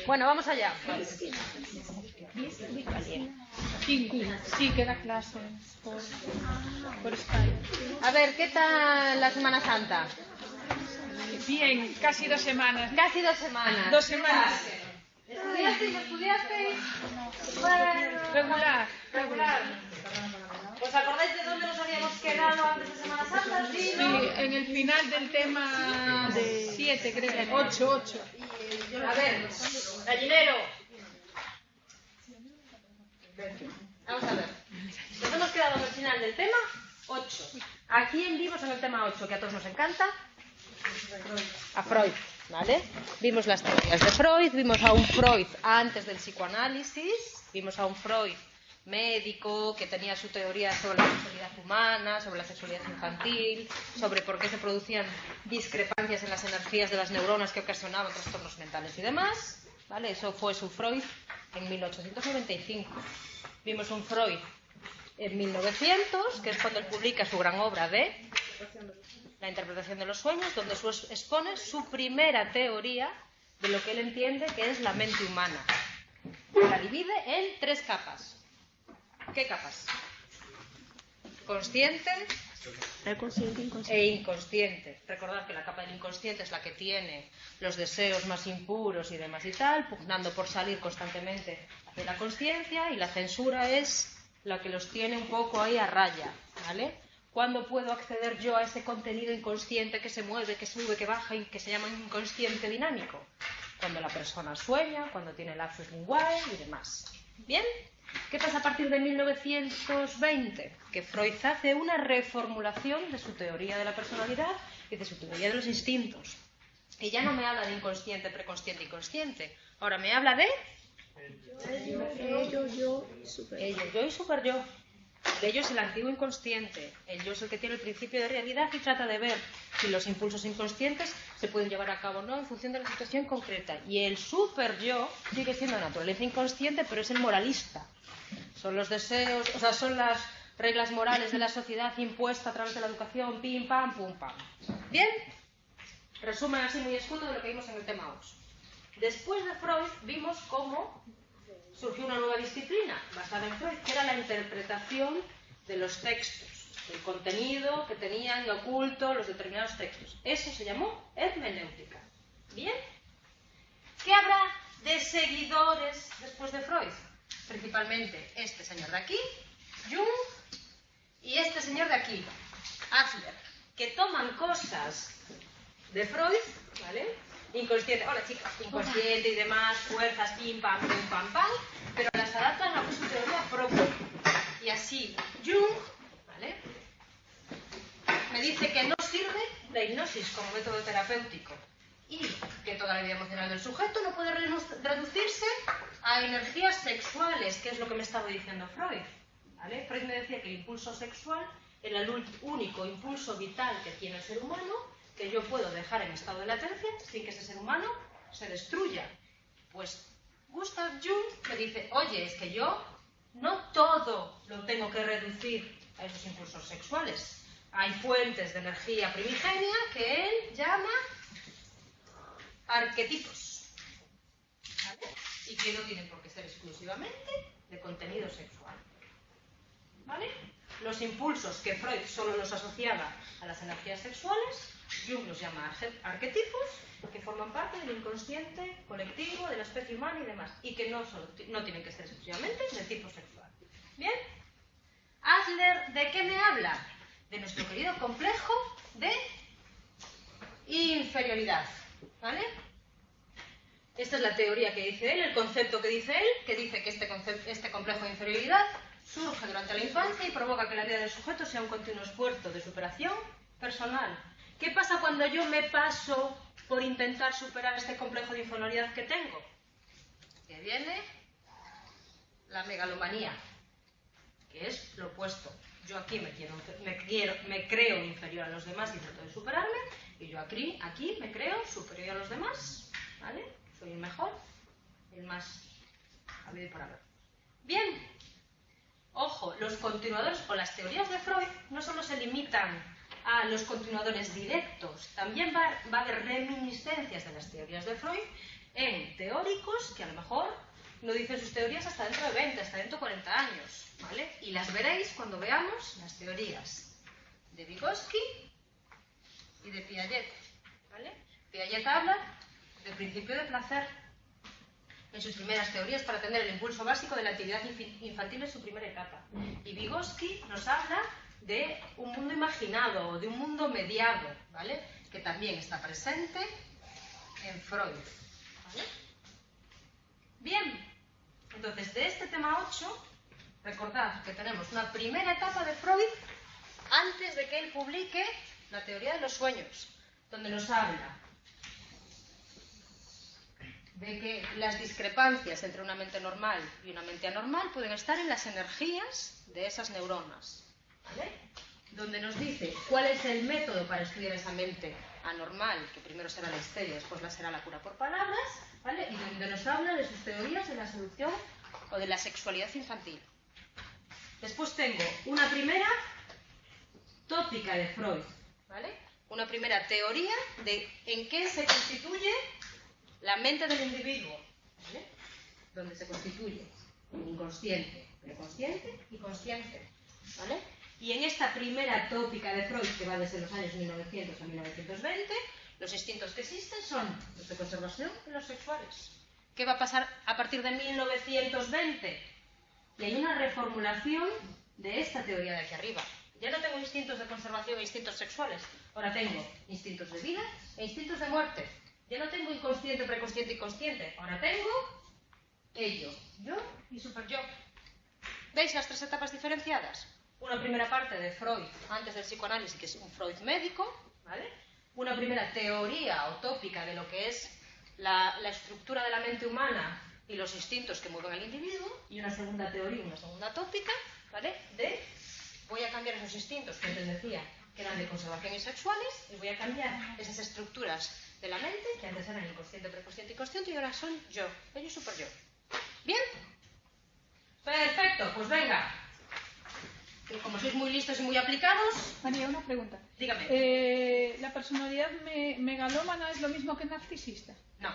Bueno, vamos allá. Sí, queda clase por Skype. A ver, ¿qué tal la Semana Santa? Bien, casi 2 semanas. Casi 2 semanas. 2 semanas. ¿Estudiasteis? Regular. ¿Os acordáis de dónde nos habíamos quedado antes de Semana Santa? Sí, ¿no? Sí, en el final del tema 7, creo. 8. A ver, gallinero. Vamos a ver. Nos hemos quedado en el final del tema 8. Aquí en vivos en el tema 8, que a todos nos encanta. A Freud, ¿vale? Vimos las teorías de Freud, vimos a un Freud antes del psicoanálisis, vimos a un Freud médico que tenía su teoría sobre la sexualidad humana, sobre la sexualidad infantil, sobre por qué se producían discrepancias en las energías de las neuronas que ocasionaban trastornos mentales y demás, ¿vale? Eso fue su Freud en 1895. Vimos un Freud en 1900, que es cuando él publica su gran obra de La interpretación de los sueños, donde expone su primera teoría de lo que él entiende que es la mente humana. La divide en 3 capas. ¿Qué capas? Consciente e inconsciente. Recordad que la capa del inconsciente es la que tiene los deseos más impuros y demás y tal, pugnando por salir constantemente hacia la consciencia, y la censura es la que los tiene un poco ahí a raya, ¿vale? ¿Cuándo puedo acceder yo a ese contenido inconsciente que se mueve, que sube, que baja y que se llama inconsciente dinámico? Cuando la persona sueña, cuando tiene lapsus linguae y demás. ¿Bien? ¿Qué pasa a partir de 1920? Que Freud hace una reformulación de su teoría de la personalidad y de su teoría de los instintos. Y ya no me habla de inconsciente, preconsciente y consciente. Ahora me habla de ello, yo y superyo. El ello es el antiguo inconsciente. El yo es el que tiene el principio de realidad y trata de ver si los impulsos inconscientes se pueden llevar a cabo o no en función de la situación concreta. Y el superyo sigue siendo naturaleza inconsciente, pero es el moralista. Son los deseos, o sea, son las reglas morales de la sociedad impuesta a través de la educación, pim, pam, pum, pam. ¿Bien? Resumen así muy escueto de lo que vimos en el tema 8. Después de Freud vimos cómo surgió una nueva disciplina basada en Freud, que era la interpretación de los textos, del contenido que tenían de oculto los determinados textos. Eso se llamó hermenéutica. ¿Bien? ¿Qué habrá de seguidores después de Freud? Principalmente este señor de aquí, Jung, y este señor de aquí, Adler, que toman cosas de Freud, ¿vale? Inconsciente, hola chicas, inconsciente y demás, fuerzas, pim, pam, pero las adaptan a su teoría propia. Y así, Jung, ¿vale?, me dice que no sirve la hipnosis como método terapéutico y que toda la vida emocional del sujeto no puede reducirse a energías sexuales, que es lo que me estaba diciendo Freud, ¿vale? Freud me decía que el impulso sexual era el único impulso vital que tiene el ser humano, que yo puedo dejar en estado de latencia sin que ese ser humano se destruya. Pues Gustav Jung me dice, oye, es que yo no todo lo tengo que reducir a esos impulsos sexuales. Hay fuentes de energía primigenia que él llama arquetipos, ¿vale? Y que no tienen por qué ser exclusivamente de contenido sexual, ¿vale? Los impulsos que Freud solo los asociaba a las energías sexuales, Jung los llama arquetipos, que forman parte del inconsciente colectivo de la especie humana y demás, y que no tienen que ser exclusivamente de tipo sexual. ¿Bien? Adler, ¿de qué me habla? De nuestro querido complejo de inferioridad, ¿vale? Esta es la teoría que dice él, el concepto que dice él, que dice que este complejo de inferioridad surge durante la infancia y provoca que la vida del sujeto sea un continuo esfuerzo de superación personal. ¿Qué pasa cuando yo me paso por intentar superar este complejo de inferioridad que tengo? Que viene la megalomanía, que es lo opuesto. Yo aquí me creo inferior a los demás y trato de superarme, y yo aquí me creo superior a los demás, ¿vale? Soy el mejor, el más habido y por haber. Bien, ojo, los continuadores o las teorías de Freud no solo se limitan a los continuadores directos, también va a haber reminiscencias de las teorías de Freud en teóricos que a lo mejor no dicen sus teorías hasta dentro de 20, hasta dentro de 40 años, ¿vale? Y las veréis cuando veamos las teorías de Vygotsky y de Piaget, ¿vale? Piaget habla del principio de placer en sus primeras teorías para atender el impulso básico de la actividad infantil en su primera etapa. Y Vygotsky nos habla de un mundo imaginado, o de un mundo mediado, ¿vale? Que también está presente en Freud, ¿vale? Bien, entonces de este tema 8, recordad que tenemos una primera etapa de Freud antes de que él publique la teoría de los sueños, donde nos habla de que las discrepancias entre una mente normal y una mente anormal pueden estar en las energías de esas neuronas, ¿vale? Donde nos dice cuál es el método para estudiar esa mente anormal, que primero será la histeria, después será la cura por palabras, ¿vale? Y donde nos habla de sus teorías de la seducción o de la sexualidad infantil. Después tengo una primera tópica de Freud, ¿vale? Una primera teoría de en qué se constituye la mente del individuo, ¿vale? Donde se constituye inconsciente, preconsciente y consciente, ¿vale? Y en esta primera tópica de Freud, que va desde los años 1900 a 1920, los instintos que existen son los de conservación y los sexuales. ¿Qué va a pasar a partir de 1920? Y hay una reformulación de esta teoría de aquí arriba. Ya no tengo instintos de conservación e instintos sexuales. Ahora tengo instintos de vida e instintos de muerte. Ya no tengo inconsciente, preconsciente y consciente. Ahora tengo ello, yo y superyo. ¿Veis las tres etapas diferenciadas? Una primera parte de Freud antes del psicoanálisis, que es un Freud médico, ¿vale? Una primera teoría o tópica de lo que es la estructura de la mente humana y los instintos que mueven al individuo, y una segunda teoría, una segunda tópica, ¿vale? De voy a cambiar esos instintos que antes decía que eran de conservación y sexuales, y voy a cambiar esas estructuras de la mente que antes eran inconsciente, preconsciente y consciente, y ahora son yo, ello y superyo. ¿Bien? Perfecto, pues venga. Y como sois muy listos y muy aplicados... María, una pregunta. Dígame. ¿La personalidad megalómana es lo mismo que narcisista? No,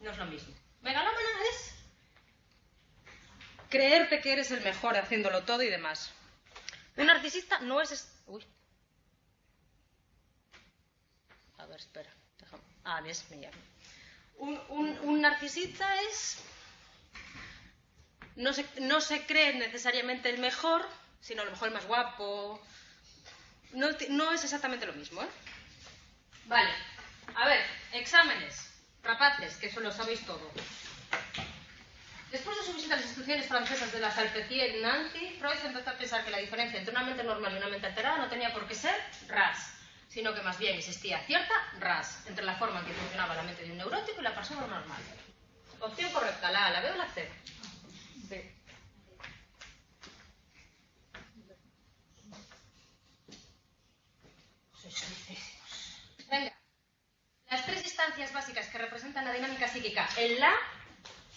no es lo mismo. Megalómana es creerte que eres el mejor haciéndolo todo y demás. Un narcisista no es... Uy. A ver, espera. Déjame. Ah, es mía. Un narcisista es... No se cree necesariamente el mejor, sino a lo mejor el más guapo. No es exactamente lo mismo, ¿eh? Vale. A ver, exámenes. Rapaces, que eso lo sabéis todo. Después de su visita a las instituciones francesas de la Salpêtrière y Nancy, Freud empezó a pensar que la diferencia entre una mente normal y una mente alterada no tenía por qué ser ras, sino que más bien existía cierta ras entre la forma en que funcionaba la mente de un neurótico y la persona normal. Opción correcta, la A, la B o la C. B. Venga. Las tres instancias básicas que representan la dinámica psíquica en la...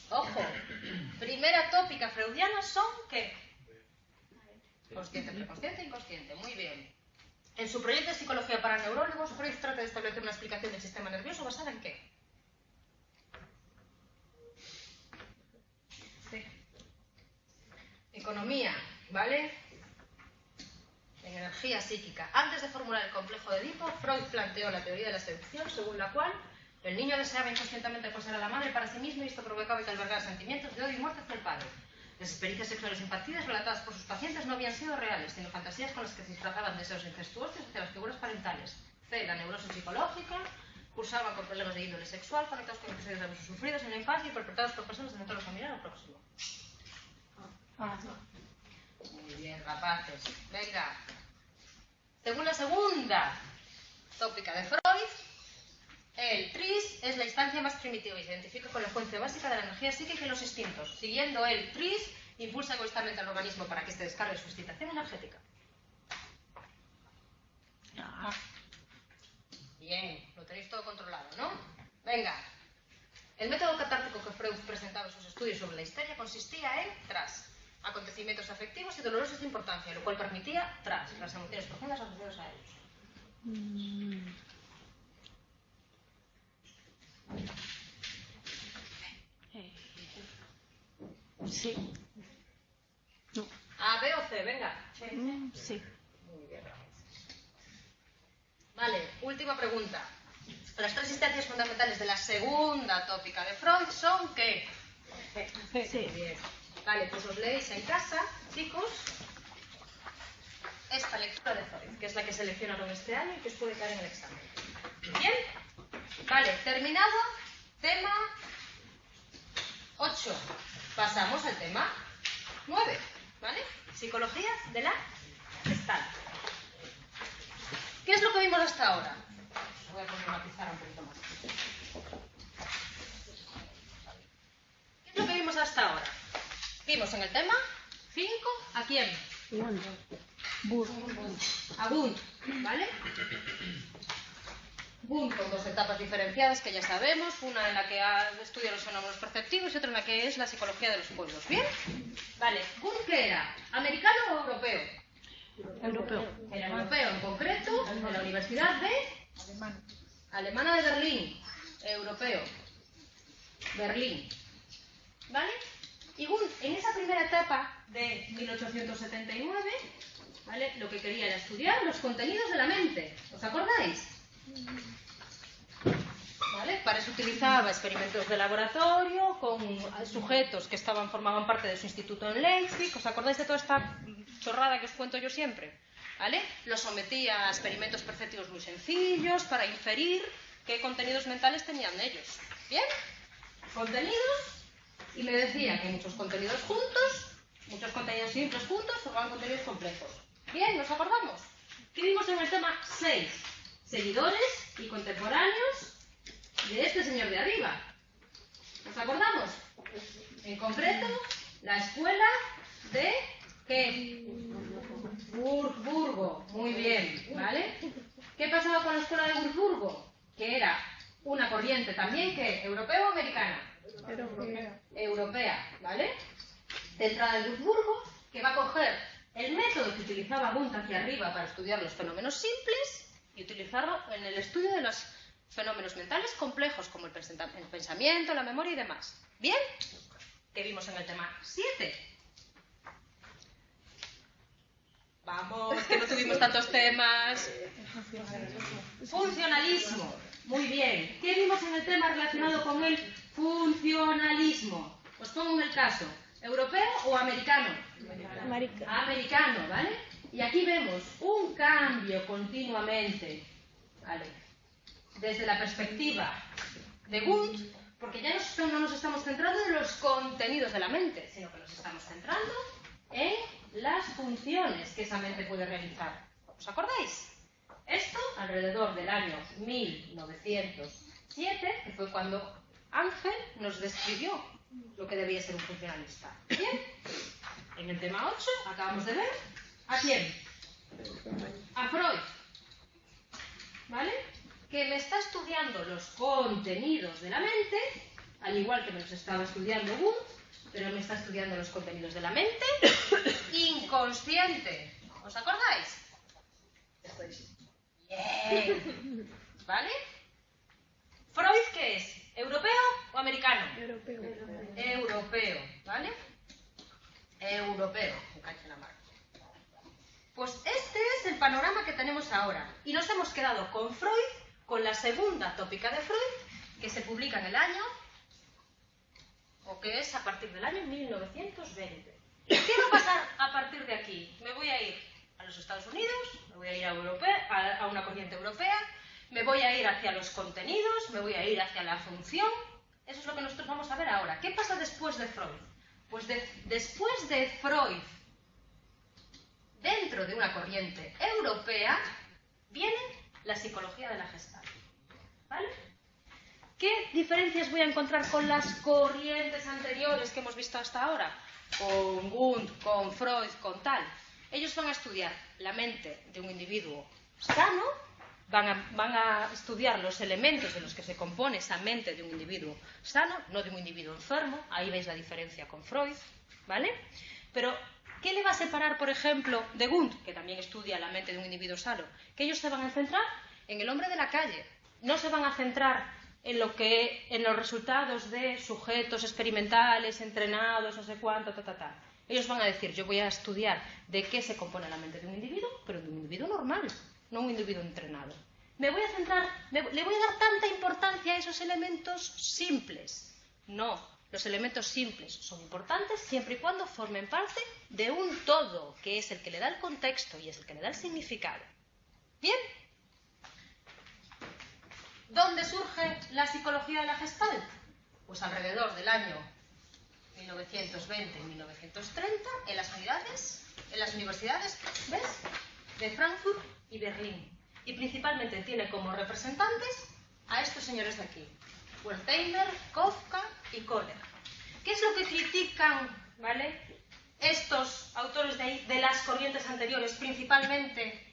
Ojo, primera tópica freudiana son ¿qué? Consciente, preconsciente e inconsciente. Muy bien. En su proyecto de psicología para neurólogos, Freud trata de establecer una explicación del sistema nervioso basada en ¿qué? Sí. Economía, ¿vale? En energía psíquica. Antes de formular el complejo de Edipo, Freud planteó la teoría de la seducción, según la cual el niño deseaba inconscientemente poseer a la madre para sí mismo y esto provocaba que albergara sentimientos de odio y muerte hacia el padre. Las experiencias sexuales infantiles relatadas por sus pacientes no habían sido reales, sino fantasías con las que se disfrazaban deseos incestuosos hacia las figuras parentales. C. La neurosis psicológica. Cursaban con problemas de índole sexual conectados con episodios de abusos sufridos en la infancia y perpetrados por personas del entorno familiar o próximo. Muy bien, rapaces. Venga. Según la segunda tópica de Freud, el tris es la instancia más primitiva y se identifica con la fuente básica de la energía psíquica y los instintos. Siguiendo el tris, impulsa egoístamente al organismo para que éste descargue su excitación energética. Bien, lo tenéis todo controlado, ¿no? Venga. El método catártico que Freud presentaba en sus estudios sobre la histeria consistía en tras acontecimientos afectivos y dolorosos de importancia, lo cual permitía tras las emociones profundas asociadas a ellos. Sí. No. A, B o C, venga. Sí. Muy bien. Vale, última pregunta. Las tres instancias fundamentales de la segunda tópica de Freud son ¿qué? Sí. Bien. Vale, pues os leéis en casa, chicos, esta lectura de Freud, que es la que seleccionaron este año y que os puede caer en el examen. Bien. Vale, terminado. Tema 8. Pasamos al tema 9. ¿Vale? Psicología de la Gestalt. ¿Qué es lo que vimos hasta ahora? Voy a poner una pizarra un poquito más. ¿Qué es lo que vimos hasta ahora? Vimos en el tema 5 ¿a quién? A Wundt, ¿vale? Wundt con dos etapas diferenciadas que ya sabemos, una en la que estudia los fenómenos perceptivos y otra en la que es la psicología de los pueblos. ¿Bien? Vale, ¿Wundt qué era? ¿Americano o europeo? Europeo. Era europeo, en concreto, de la Universidad de Alemana de Berlín. Europeo. Berlín. ¿Vale? Y Wundt, en esa primera etapa de 1879, ¿vale? Lo que quería era estudiar los contenidos de la mente. ¿Os acordáis? ¿Vale? Para eso utilizaba experimentos de laboratorio con sujetos que formaban parte de su instituto en Leipzig. ¿Os acordáis de toda esta chorrada que os cuento yo siempre? ¿Vale? Los sometía a experimentos perceptivos muy sencillos para inferir qué contenidos mentales tenían ellos. ¿Bien? Contenidos, y me decía que muchos contenidos juntos, muchos contenidos simples juntos, formaban contenidos complejos. ¿Bien? ¿Nos acordamos? ¿Qué vimos en el tema 6? Seguidores y contemporáneos de este señor de arriba. ¿Nos acordamos? En concreto, la escuela de ¿qué? Würzburgo. Muy bien, ¿vale? ¿Qué pasaba con la escuela de Würzburgo? Que era una corriente también que europea o americana. Europea, ¿vale? Centrada en Würzburgo, que va a coger el método que utilizaba Wundt hacia arriba para estudiar los fenómenos simples y utilizarlo en el estudio de los fenómenos mentales complejos como el pensamiento, la memoria y demás. ¿Bien? ¿Qué vimos en el tema 7? Vamos, que no tuvimos tantos temas. Funcionalismo. Muy bien. ¿Qué vimos en el tema relacionado con el funcionalismo? Os pongo en el caso. ¿Europeo o americano? Americano, ¿vale? Y aquí vemos un cambio continuamente, ¿vale? Desde la perspectiva de Wundt, porque ya no nos estamos centrando en los contenidos de la mente, sino que nos estamos centrando en las funciones que esa mente puede realizar. ¿Os acordáis? Esto alrededor del año 1907, que fue cuando Ángel nos describió lo que debía ser un funcionalista. ¿Bien? En el tema 8 acabamos de ver ¿a quién? A Freud. ¿Vale? Que me está estudiando los contenidos de la mente, al igual que me los estaba estudiando Wundt, pero me está estudiando los contenidos de la mente inconsciente. ¿Os acordáis? Bien. ¿Vale? ¿Freud qué es? ¿Europeo o americano? Europeo. Europeo, ¿vale? Europeo. Pues este es el panorama que tenemos ahora. Y nos hemos quedado con Freud, con la segunda tópica de Freud, que se publica en el año, o que es a partir del año 1920. ¿Qué va a pasar a partir de aquí? Me voy a ir a los Estados Unidos, me voy a ir a una corriente europea, me voy a ir hacia los contenidos, me voy a ir hacia la función. Eso es lo que nosotros vamos a ver ahora. ¿Qué pasa después de Freud? Pues después de Freud, dentro de una corriente europea, viene la psicología de la Gestalt. ¿Vale? ¿Qué diferencias voy a encontrar con las corrientes anteriores que hemos visto hasta ahora? Con Wundt, con Freud, con tal. Ellos van a estudiar la mente de un individuo sano, van a estudiar los elementos de los que se compone esa mente de un individuo sano, no de un individuo enfermo. Ahí veis la diferencia con Freud, ¿vale? Pero ¿qué le va a separar, por ejemplo, de Wundt, que también estudia la mente de un individuo sano? Que ellos se van a centrar en el hombre de la calle. No se van a centrar en los resultados de sujetos experimentales, entrenados, no sé cuánto, Ellos van a decir, yo voy a estudiar de qué se compone la mente de un individuo, pero de un individuo normal, no un individuo entrenado. Le voy a dar tanta importancia a esos elementos simples. No, los elementos simples son importantes siempre y cuando formen parte de un todo, que es el que le da el contexto y es el que le da el significado. ¿Bien? ¿Dónde surge la psicología de la Gestalt? Pues alrededor del año 1920 y 1930 en las universidades, ¿ves?, de Frankfurt y Berlín. Y principalmente tiene como representantes a estos señores de aquí, Wertheimer, Kafka y Kohler. ¿Qué es lo que critican, ¿vale?, estos autores de ahí, de las corrientes anteriores, principalmente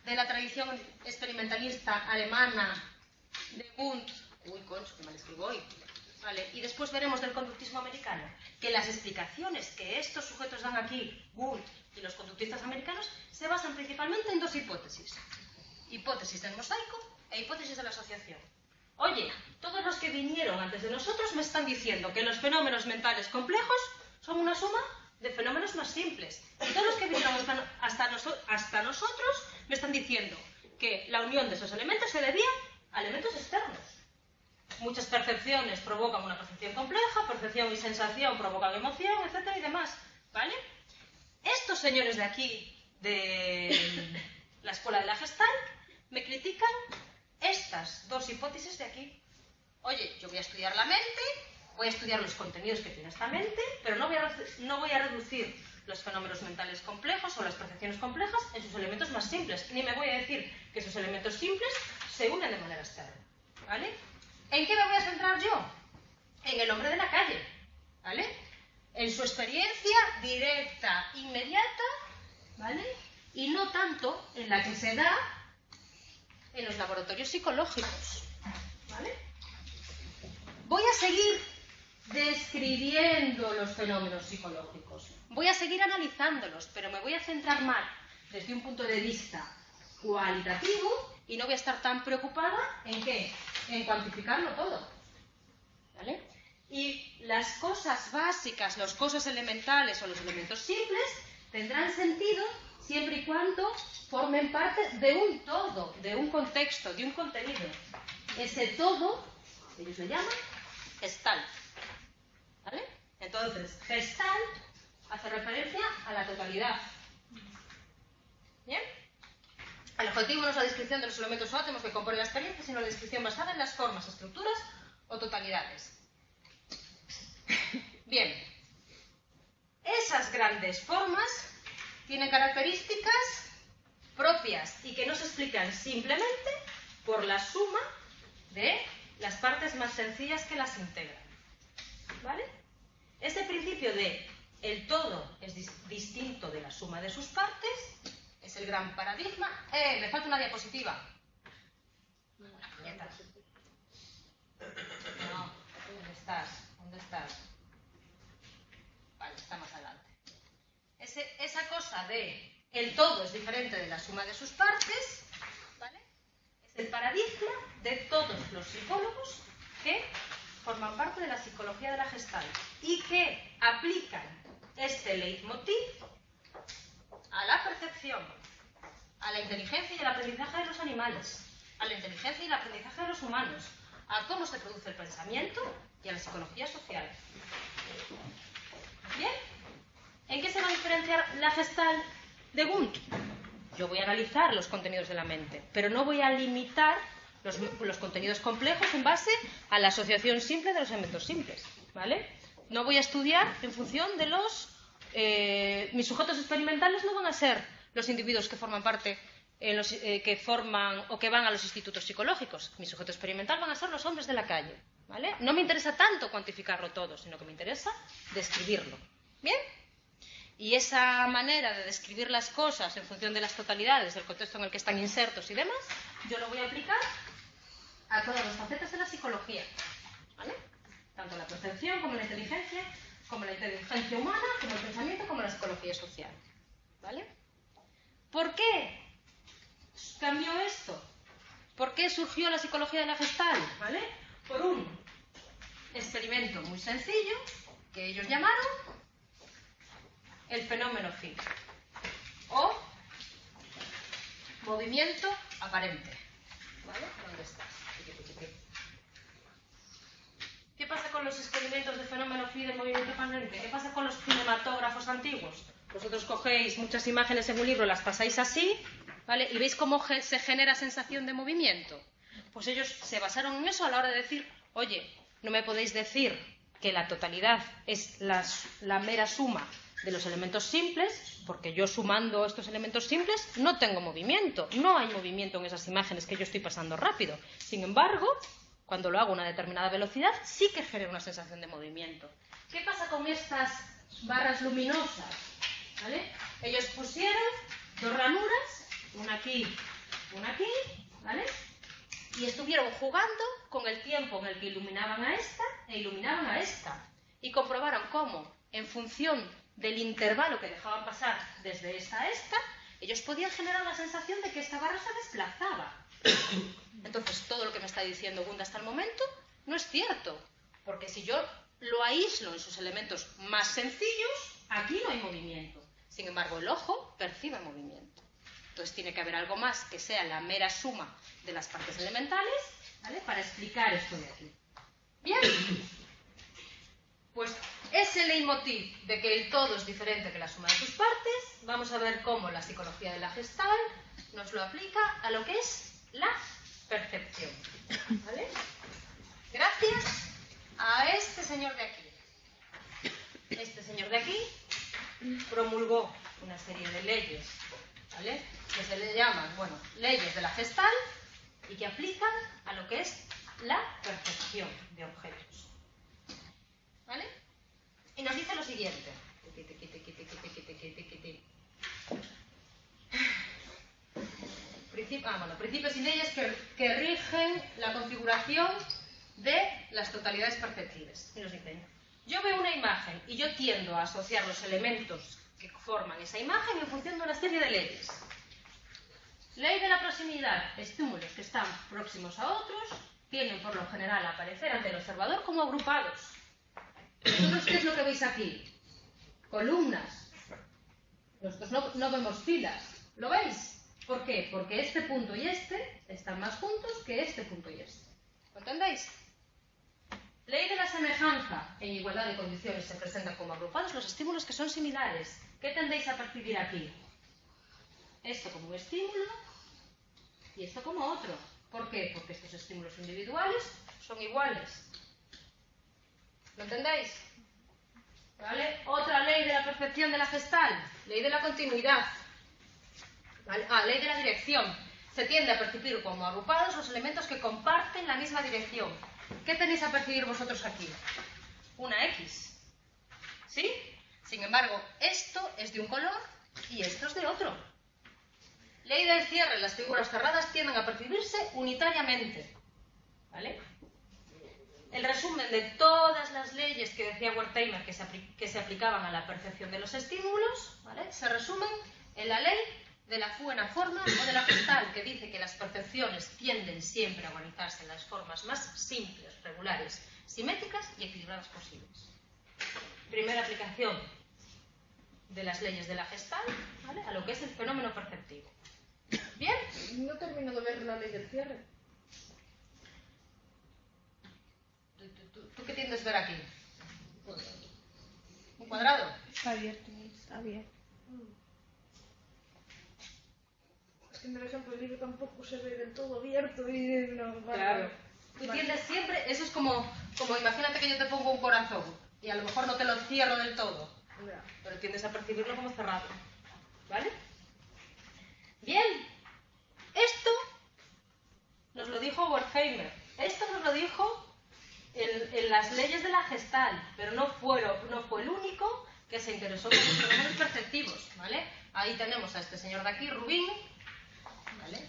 de la tradición experimentalista alemana, de Wundt, que mal escribo hoy, ¿vale? Y después veremos del conductismo americano, que las explicaciones que estos sujetos dan aquí, Wundt y los conductistas americanos, se basan principalmente en dos hipótesis. Hipótesis del mosaico e hipótesis de la asociación. Oye, todos los que vinieron antes de nosotros me están diciendo que los fenómenos mentales complejos son una suma de fenómenos más simples. Y todos los que vinieron hasta nosotros me están diciendo que la unión de esos elementos se debía a elementos externos. Muchas percepciones provocan una percepción compleja, percepción y sensación provocan emoción, etcétera y demás, ¿vale? Estos señores de aquí, de la escuela de la Gestalt, me critican estas dos hipótesis de aquí. Oye, yo voy a estudiar la mente, voy a estudiar los contenidos que tiene esta mente, pero no voy a reducir los fenómenos mentales complejos o las percepciones complejas en sus elementos más simples, ni me voy a decir que esos elementos simples se unen de manera externa, ¿vale? ¿En qué me voy a centrar yo? En el hombre de la calle, ¿vale? En su experiencia directa, inmediata, ¿vale? Y no tanto en la que se da en los laboratorios psicológicos, ¿vale? Voy a seguir describiendo los fenómenos psicológicos, voy a seguir analizándolos, pero me voy a centrar más desde un punto de vista cualitativo y no voy a estar tan preocupada en ¿qué? En cuantificarlo todo, ¿vale? Y las cosas básicas, las cosas elementales o los elementos simples tendrán sentido siempre y cuando formen parte de un todo, de un contexto, de un contenido. Ese todo, ellos le llaman Gestalt, ¿vale? Entonces, Gestalt hace referencia a la totalidad. ¿Bien? El objetivo no es la descripción de los elementos o átomos que componen la experiencia, sino la descripción basada en las formas, estructuras o totalidades. Bien, esas grandes formas tienen características propias y que no se explican simplemente por la suma de las partes más sencillas que las integran, ¿vale? Este principio de el todo es distinto de la suma de sus partes es el gran paradigma. Me falta una diapositiva. Una puñeta. No, ¿dónde estás? ¿Dónde estás? Vale, está más adelante. Esa cosa de el todo es diferente de la suma de sus partes, ¿vale? Es el paradigma de todos los psicólogos que forman parte de la psicología de la Gestalt y que aplican este leitmotiv a la percepción, a la inteligencia y el aprendizaje de los animales, a la inteligencia y el aprendizaje de los humanos, a cómo se produce el pensamiento y a la psicología social. ¿Bien? ¿En qué se va a diferenciar la Gestalt de Wundt? Yo voy a analizar los contenidos de la mente, pero no voy a limitar los contenidos complejos en base a la asociación simple de los elementos simples, ¿vale? No voy a estudiar en función de los... mis sujetos experimentales no van a ser los individuos que forman parte, que forman o que van a los institutos psicológicos. Mi sujeto experimental van a ser los hombres de la calle, ¿vale? No me interesa tanto cuantificarlo todo, sino que me interesa describirlo. ¿Bien? Y esa manera de describir las cosas en función de las totalidades, del contexto en el que están insertos y demás, yo lo voy a aplicar a todas las facetas de la psicología, ¿vale? Tanto la percepción como la inteligencia humana, como el pensamiento, como la psicología social, ¿vale? ¿Por qué cambió esto? ¿Por qué surgió la psicología de la Gestalt? ¿Vale? Por un experimento muy sencillo que ellos llamaron el fenómeno phi, o movimiento aparente. ¿Vale? ¿Dónde está? ¿Qué pasa con los experimentos de fenómeno phi de movimiento aparente? ¿Qué pasa con los cinematógrafos antiguos? Vosotros cogéis muchas imágenes en un libro, las pasáis así, ¿vale? Y veis cómo se genera sensación de movimiento. Pues ellos se basaron en eso a la hora de decir, oye, no me podéis decir que la totalidad es la mera suma de los elementos simples, porque yo sumando estos elementos simples no tengo movimiento. No hay movimiento en esas imágenes que yo estoy pasando rápido. Sin embargo, cuando lo hago a una determinada velocidad, sí que genera una sensación de movimiento. ¿Qué pasa con estas barras luminosas? ¿Vale? Ellos pusieron dos ranuras, una aquí, ¿vale? Y estuvieron jugando con el tiempo en el que iluminaban a esta e iluminaban a esta. Y comprobaron cómo, en función del intervalo que dejaban pasar desde esta a esta, ellos podían generar la sensación de que esta barra se desplazaba. Entonces, todo lo que me está diciendo Gunda hasta el momento no es cierto, porque si yo lo aíslo en sus elementos más sencillos, aquí no hay movimiento. Sin embargo, el ojo percibe movimiento. Entonces, tiene que haber algo más que sea la mera suma de las partes elementales, ¿vale? Para explicar esto de aquí. Bien, pues ese leitmotiv de que el todo es diferente que la suma de sus partes, vamos a ver cómo la psicología de la Gestalt nos lo aplica a lo que es la percepción, ¿vale? Gracias a este señor de aquí. Este señor de aquí promulgó una serie de leyes, ¿vale? Que se le llaman, bueno, leyes de la Gestalt y que aplican a lo que es la percepción de objetos, ¿vale? Y nos dice lo siguiente. Principios y leyes que rigen la configuración de las totalidades perceptibles. Y nos dicen, yo veo una imagen y yo tiendo a asociar los elementos que forman esa imagen en función de una serie de leyes. Ley de la proximidad. Estímulos que están próximos a otros tienden por lo general a aparecer ante el observador como agrupados. ¿Vosotros qué es lo que veis aquí? Columnas. Nosotros no vemos filas. ¿Lo veis? ¿Por qué? Porque este punto y este están más juntos que este punto y este. ¿Lo entendéis? Ley de la semejanza. En igualdad de condiciones se presentan como agrupados los estímulos que son similares. ¿Qué tendéis a percibir aquí? Esto como un estímulo y esto como otro. ¿Por qué? Porque estos estímulos individuales son iguales. ¿Lo entendéis? ¿Vale? Otra ley de la percepción de la Gestalt. Ley de la continuidad. ¿Vale? Ley de la dirección. Se tiende a percibir como agrupados los elementos que comparten la misma dirección. ¿Qué tenéis a percibir vosotros aquí? Una X. ¿Sí? Sin embargo, esto es de un color y esto es de otro. Ley del cierre. Las figuras cerradas tienden a percibirse unitariamente. ¿Vale? El resumen de todas las leyes que decía Wertheimer que se aplicaban a la percepción de los estímulos, ¿vale? Se resumen en la ley de la buena forma o de la Gestalt, que dice que las percepciones tienden siempre a organizarse en las formas más simples, regulares, simétricas y equilibradas posibles. Primera aplicación de las leyes de la Gestalt, ¿vale? A lo que es el fenómeno perceptivo. ¿Bien? No termino de ver la ley del cierre. ¿Tú qué tiendes a ver aquí? ¿Un cuadrado? Está abierto. Está bien. Es que, por ejemplo, el libro tampoco se ve del todo abierto y no... Claro. Tú tiendes siempre... Eso es como imagínate que yo te pongo un corazón y a lo mejor no te lo cierro del todo, pero tiendes a percibirlo como cerrado. ¿Vale? Bien. Esto nos lo dijo Wertheimer. Esto nos lo dijo en las leyes de la Gestalt, pero no fue el único que se interesó por los fenómenos perceptivos, ¿vale? Ahí tenemos a este señor de aquí, Rubin, ¿vale?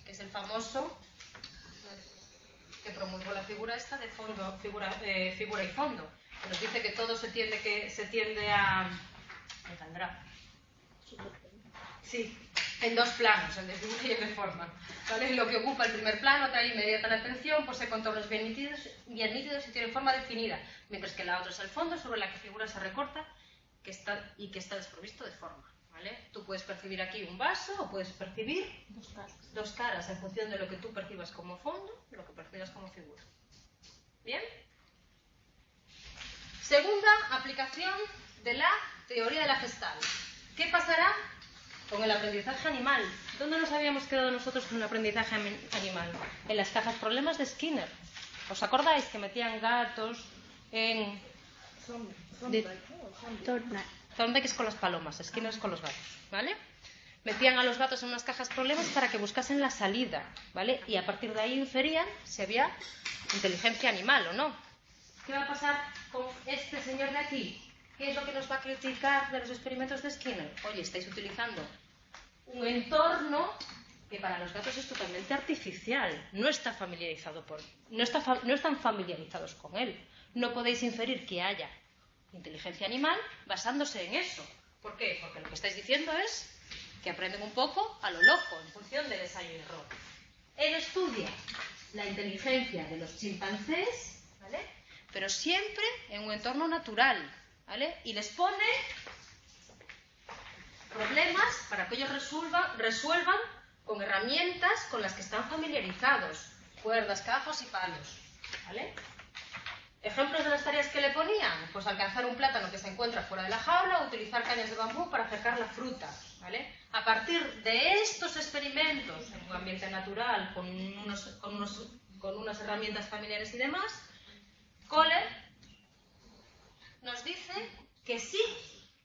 Que es el famoso que promulgó la figura esta de fondo, figura y fondo, que nos dice que todo se tiende a... ¿Me saldrá? Sí, en dos planos, el de figura y el de forma. ¿Vale? Lo que ocupa el primer plano atrae inmediata la atención, posee contornos bien nítidos y tiene forma definida, mientras que la otra es el fondo sobre la que figura se recorta que está desprovisto de forma. ¿Vale? Tú puedes percibir aquí un vaso o puedes percibir dos caras en función de lo que tú percibas como fondo y lo que percibas como figura. ¿Bien? Segunda aplicación de la teoría de la Gestalt. ¿Qué pasará con el aprendizaje animal? ¿Dónde nos habíamos quedado nosotros con el aprendizaje animal? En las cajas problemas de Skinner. ¿Os acordáis que metían gatos en... Thorndike es con las palomas, Skinner es con los gatos, ¿vale? Metían a los gatos en unas cajas problemas para que buscasen la salida, ¿vale? Y a partir de ahí inferían si había inteligencia animal o no. ¿Qué va a pasar con este señor de aquí? ¿Qué es lo que nos va a criticar de los experimentos de Skinner? Oye, estáis utilizando un entorno que para los gatos es totalmente artificial. No están familiarizados con él. No podéis inferir que haya inteligencia animal basándose en eso. ¿Por qué? Porque lo que estáis diciendo es que aprenden un poco a lo loco, en función del ensayo y error. Él estudia la inteligencia de los chimpancés, ¿vale? Pero siempre en un entorno natural, ¿vale? Y les pone problemas para que ellos resuelvan con herramientas con las que están familiarizados, cuerdas, cajos y palos, ¿vale? ¿Ejemplos de las tareas que le ponían? Pues alcanzar un plátano que se encuentra fuera de la jaula o utilizar cañas de bambú para acercar la fruta, ¿vale? A partir de estos experimentos en un ambiente natural, con unas herramientas familiares y demás, Kohler nos dice que sí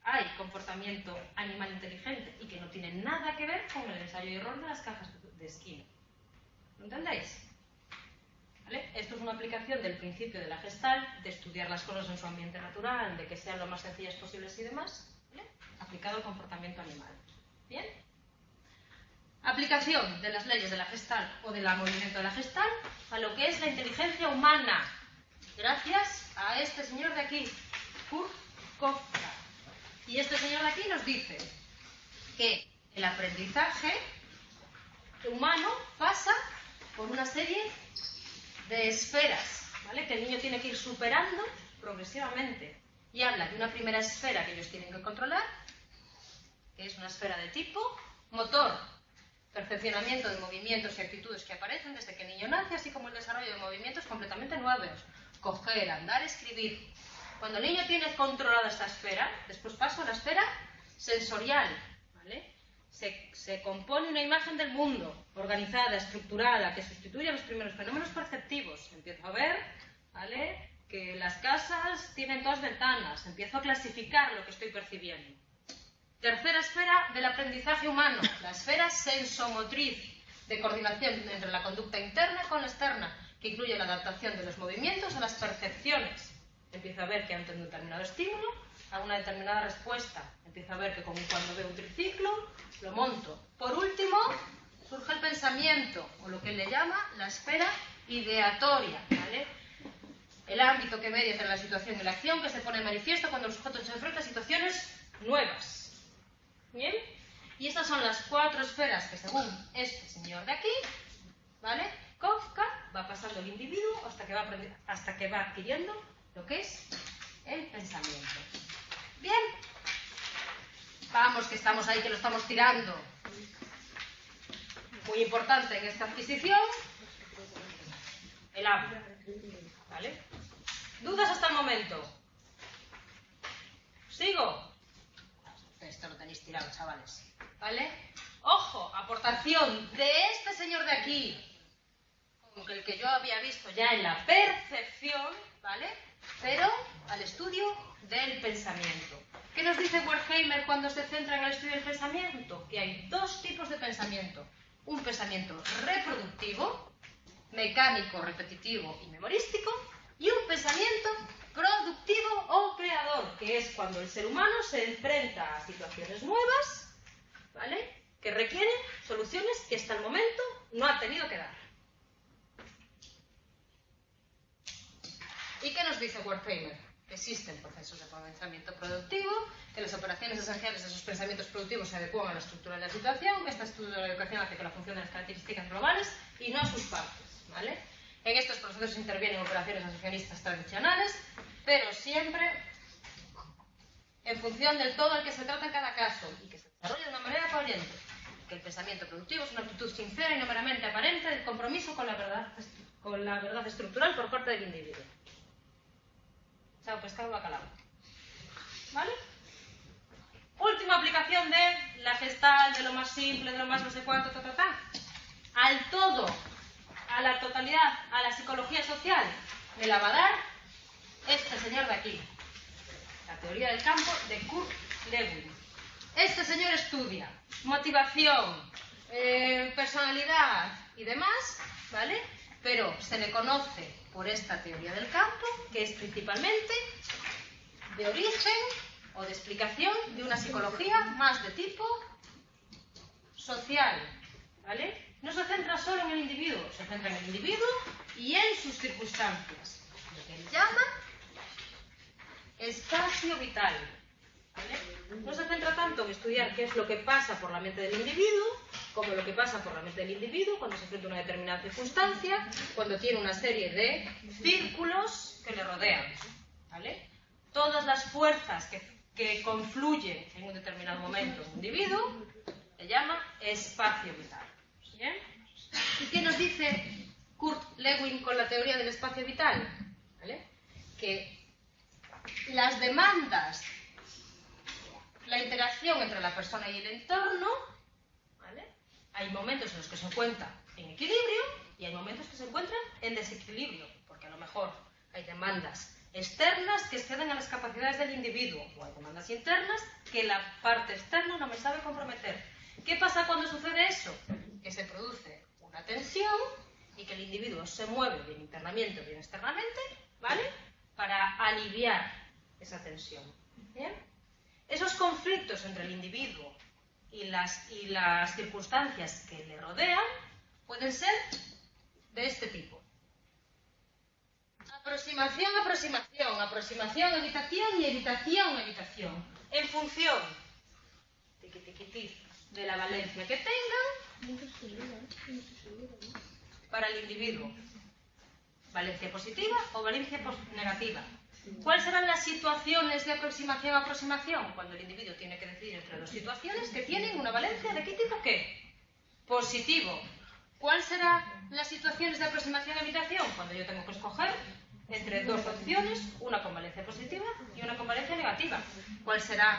hay comportamiento animal inteligente y que no tiene nada que ver con el ensayo y error de las cajas de Skinner. ¿Lo entendéis? ¿Vale? Esto es una aplicación del principio de la Gestalt, de estudiar las cosas en su ambiente natural, de que sean lo más sencillas posibles y demás, ¿vale? Aplicado al comportamiento animal. ¿Bien? Aplicación de las leyes de la Gestalt o del movimiento de la Gestalt a lo que es la inteligencia humana, gracias a este señor de aquí, Kurt Kofka. Y este señor de aquí nos dice que el aprendizaje humano pasa por una serie de esferas, ¿vale? Que el niño tiene que ir superando progresivamente. Y habla de una primera esfera que ellos tienen que controlar, que es una esfera de tipo motor, perfeccionamiento de movimientos y actitudes que aparecen desde que el niño nace, así como el desarrollo de movimientos completamente nuevos, coger, andar, escribir. Cuando el niño tiene controlada esta esfera, después paso a la esfera sensorial, ¿vale? Se compone una imagen del mundo, organizada, estructurada, que sustituye a los primeros fenómenos perceptivos. Empiezo a ver, ¿vale?, que las casas tienen todas ventanas. Empiezo a clasificar lo que estoy percibiendo. Tercera esfera del aprendizaje humano, la esfera sensomotriz, de coordinación entre la conducta interna con la externa, que incluye la adaptación de los movimientos a las percepciones. Empiezo a ver que ante un determinado estímulo hago una determinada respuesta. Empiezo a ver que como cuando veo un triciclo, lo monto. Por último, surge el pensamiento, o lo que él le llama la esfera ideatoria, ¿vale? El ámbito que media entre la situación y la acción, que se pone en manifiesto cuando el sujeto se enfrenta a situaciones nuevas. ¿Bien? Y estas son las 4 esferas que, según este señor de aquí, ¿vale?, Kofka va pasando el individuo hasta que va adquiriendo lo que es el pensamiento. Bien, vamos, que estamos ahí, que lo estamos tirando. Muy importante en esta adquisición, el habla, ¿vale? ¿Dudas hasta el momento? ¿Sigo? Esto lo tenéis tirado, chavales, ¿vale? Ojo, aportación de este señor de aquí, con el que yo había visto ya en la percepción, ¿vale?, pero al estudio del pensamiento. ¿Qué nos dice Wertheimer cuando se centra en el estudio del pensamiento? Que hay 2 tipos de pensamiento. Un pensamiento reproductivo, mecánico, repetitivo y memorístico, y un pensamiento productivo o creador, que es cuando el ser humano se enfrenta a situaciones nuevas, ¿vale?, que requieren soluciones que hasta el momento no ha tenido que dar. ¿Y qué nos dice Wertheimer? Que existen procesos de pensamiento productivo, que las operaciones esenciales de esos pensamientos productivos se adecúan a la estructura de la situación. Este estudio de la educación hace que la función de las características globales y no a sus partes, ¿vale? En estos procesos intervienen operaciones asociacionistas tradicionales, pero siempre en función del todo al que se trata en cada caso y que se desarrolla de una manera coherente. Que el pensamiento productivo es una actitud sincera y no meramente aparente del compromiso con la verdad estructural por parte del individuo. Chao, pescado, bacalao. ¿Vale? Última aplicación de la Gestalt, de lo más simple, de lo más no sé cuánto, al todo, a la totalidad, a la psicología social, me la va a dar este señor de aquí. La teoría del campo de Kurt Lewin. Este señor estudia motivación, personalidad y demás, ¿vale? Pero se le conoce por esta teoría del campo, que es principalmente de origen o de explicación de una psicología más de tipo social, ¿vale? No se centra solo en el individuo, se centra en el individuo y en sus circunstancias. Lo que él llama espacio vital, ¿vale? No se centra tanto en estudiar qué es lo que pasa por la mente del individuo, como lo que pasa por la mente del individuo cuando se enfrenta a una determinada circunstancia, cuando tiene una serie de círculos que le rodean, ¿vale? Todas las fuerzas que confluyen en un determinado momento en un individuo, se llama espacio vital. ¿Bien? ¿Y qué nos dice Kurt Lewin con la teoría del espacio vital? ¿Vale? Que las demandas, la interacción entre la persona y el entorno, ¿vale? Hay momentos en los que se encuentra en equilibrio y hay momentos que se encuentran en desequilibrio, porque a lo mejor hay demandas externas que exceden a las capacidades del individuo, o hay demandas internas que la parte externa no me sabe comprometer. ¿Qué pasa cuando sucede eso? Que se produce una tensión y que el individuo se mueve bien internamente o bien externamente, ¿vale? Para aliviar esa tensión. ¿Bien? Esos conflictos entre el individuo y las circunstancias que le rodean pueden ser de este tipo. Aproximación, aproximación, aproximación, evitación y evitación, evitación. En función de la valencia que tengan para el individuo. Valencia positiva o valencia negativa. ¿Cuáles serán las situaciones de aproximación a aproximación? Cuando el individuo tiene que decidir entre dos situaciones que tienen una valencia de qué tipo qué. Positivo. ¿Cuáles serán las situaciones de aproximación a evitación? Cuando yo tengo que escoger entre dos opciones, una con valencia positiva y una con valencia negativa. ¿Cuáles serán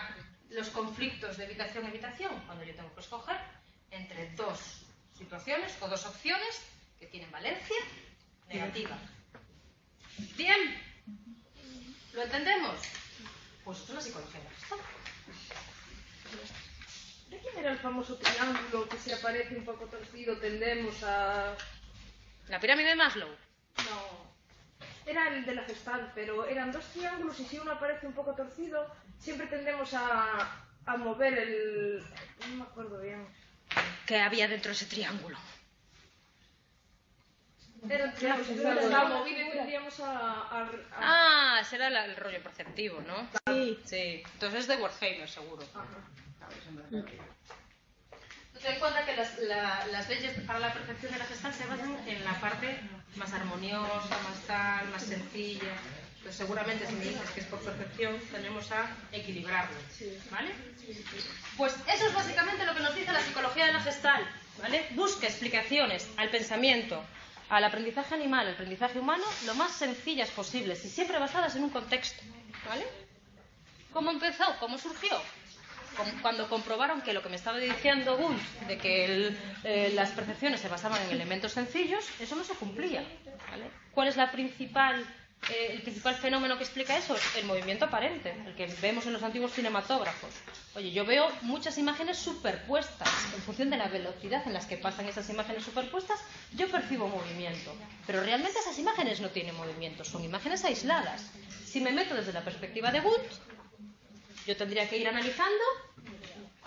los conflictos de evitación-evitación? Cuando yo tengo que escoger entre dos situaciones o dos opciones que tienen valencia negativa. ¿Bien? ¿Lo entendemos? Pues esto es la psicología de la Gestalt. ¿De quién era el famoso triángulo que si aparece un poco torcido tendemos a...? ¿La pirámide de Maslow? No. Era el de la Gestalt, pero eran dos triángulos y si uno aparece un poco torcido, siempre tendemos a mover el... No me acuerdo bien. ¿Qué había dentro de ese triángulo? Era un triángulo, si estaba movido y tendríamos a... Ah, ese era el rollo perceptivo, ¿no? Sí. Sí. Entonces es de Wertheimer, seguro. Ajá. Ten en cuenta que las leyes para la percepción de la Gestalt se basan en la parte más armoniosa, más tal, más sencilla. Pues seguramente si me dices que es por percepción, tendremos a equilibrarlo, ¿vale? Pues eso es básicamente lo que nos dice la psicología de la Gestalt, ¿vale? Busca explicaciones al pensamiento, al aprendizaje animal, al aprendizaje humano, lo más sencillas posibles y siempre basadas en un contexto, ¿vale? ¿Cómo empezó? ¿Cómo surgió? Cuando comprobaron que lo que me estaba diciendo Wundt, de que las percepciones se basaban en elementos sencillos, eso no se cumplía, ¿vale? ¿Cuál es el principal fenómeno que explica eso? El movimiento aparente, el que vemos en los antiguos cinematógrafos. Oye, yo veo muchas imágenes superpuestas. En función de la velocidad en las que pasan esas imágenes superpuestas, yo percibo movimiento. Pero realmente esas imágenes no tienen movimiento, son imágenes aisladas. Si me meto desde la perspectiva de Wundt, yo tendría que ir analizando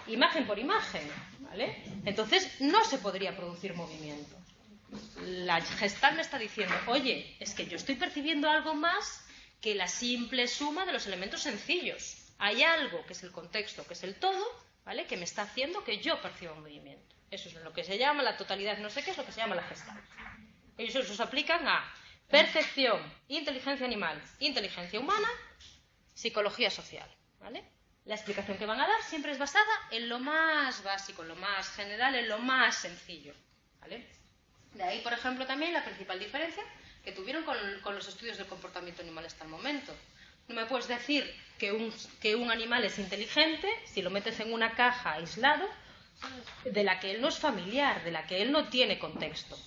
imagen por imagen, ¿vale? Entonces no se podría producir movimiento. La Gestalt me está diciendo, oye, es que yo estoy percibiendo algo más que la simple suma de los elementos sencillos. Hay algo que es el contexto, que es el todo, ¿vale? Que me está haciendo que yo perciba un movimiento. Eso es lo que se llama la totalidad, no sé qué, es lo que se llama la Gestalt. Ellos se aplican a percepción, inteligencia animal, inteligencia humana, psicología social, ¿vale? La explicación que van a dar siempre es basada en lo más básico, en lo más general, en lo más sencillo, ¿vale? De ahí, por ejemplo, también la principal diferencia que tuvieron con los estudios del comportamiento animal hasta el momento. No me puedes decir que un animal es inteligente si lo metes en una caja aislado de la que él no es familiar, de la que él no tiene contexto.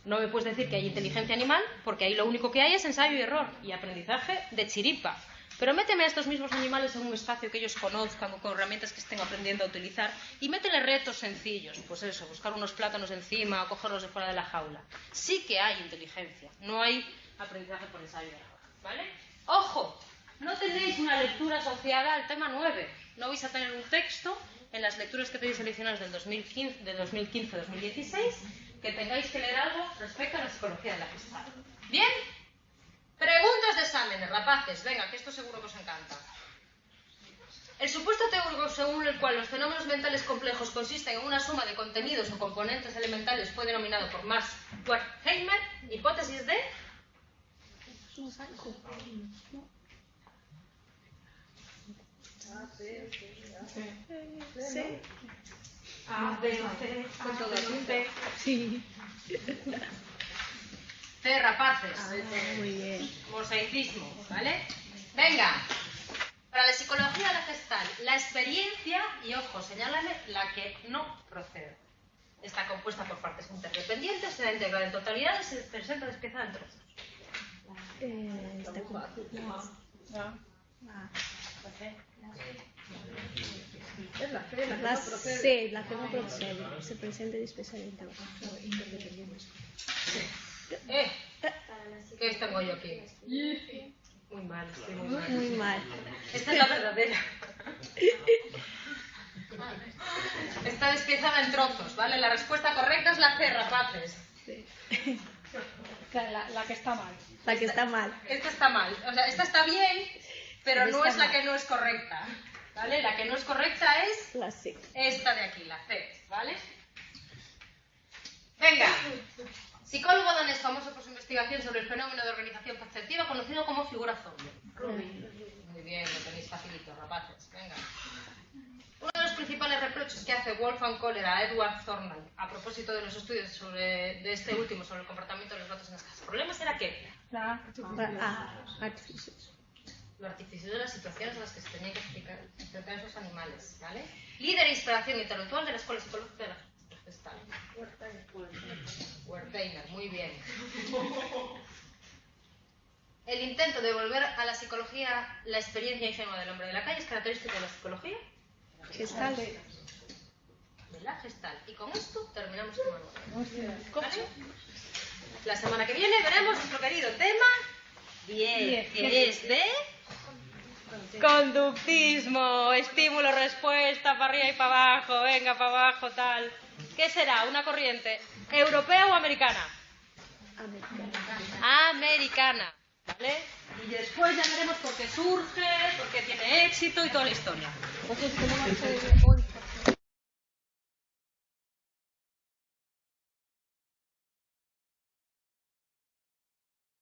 No me puedes decir que hay inteligencia animal porque ahí lo único que hay es ensayo y error y aprendizaje de chiripa. Pero méteme a estos mismos animales en un espacio que ellos conozcan o con herramientas que estén aprendiendo a utilizar y métele retos sencillos, pues eso, buscar unos plátanos encima o cogerlos de fuera de la jaula. Sí que hay inteligencia, no hay aprendizaje por ensayo y error, ¿vale? ¡Ojo! No tenéis una lectura asociada al tema 9. No vais a tener un texto en las lecturas que tenéis seleccionadas del 2015-2016 que tengáis que leer algo respecto a la psicología de la Gestalt. ¿Bien? Preguntas de exámenes, rapaces. Venga, que esto seguro que os encanta. El supuesto teórico según el cual los fenómenos mentales complejos consisten en una suma de contenidos o componentes elementales fue denominado por Max Wertheimer, hipótesis de... A, B, C, con todo C. Sí. C, rapaces. Muy bien. Mosaicismo, ¿vale? Venga. Para la psicología de la Gestalt, la experiencia, y ojo, señálame, la que no procede. Está compuesta por partes interdependientes, se da integrada en totalidad y se presenta despiezada en trozos. Es la C, la que La no procede. C, la que no procede. Se presenta dispersamente. ¿Qué tengo yo aquí? Muy mal, estoy muy mal. Muy mal. Esta es la verdadera. Está despiezada en trozos, ¿vale? La respuesta correcta es la C, rapaces. Sí. La que está mal. La que está mal. Esta está mal. O sea, esta está bien, pero no Está es la mal. que no es correcta. ¿Vale? La que no es correcta es La C. esta de aquí, la C. ¿Vale? Venga. Psicólogo danés famoso por su investigación sobre el fenómeno de organización perceptiva conocido como figura zombie. Muy bien, lo tenéis facilito, rapaces. Venga. Uno de los principales reproches que hace Wolfgang Kohler a Edward Thorndike a propósito de los estudios de este último sobre el comportamiento de los gatos en las casas problemas era que Artificios. lo artificioso de las situaciones en las que se tenían que explicar esos animales, ¿vale? Líder e inspiración intelectual de la Escuela Psicológica de la Gestalt. Wertheimer, muy bien. El intento de volver a la psicología la experiencia ingenua del hombre de la calle es característica de la psicología Gestalt. de la Gestalt. Y con esto terminamos el manual. ¿Vale? La semana que viene veremos nuestro querido tema 10, que es de conductismo, estímulo, respuesta, para arriba y para abajo, venga para abajo, tal. ¿Qué será? ¿Una corriente europea o americana? Americana, ¿vale? Y después ya veremos por qué surge, por qué tiene éxito y toda la historia.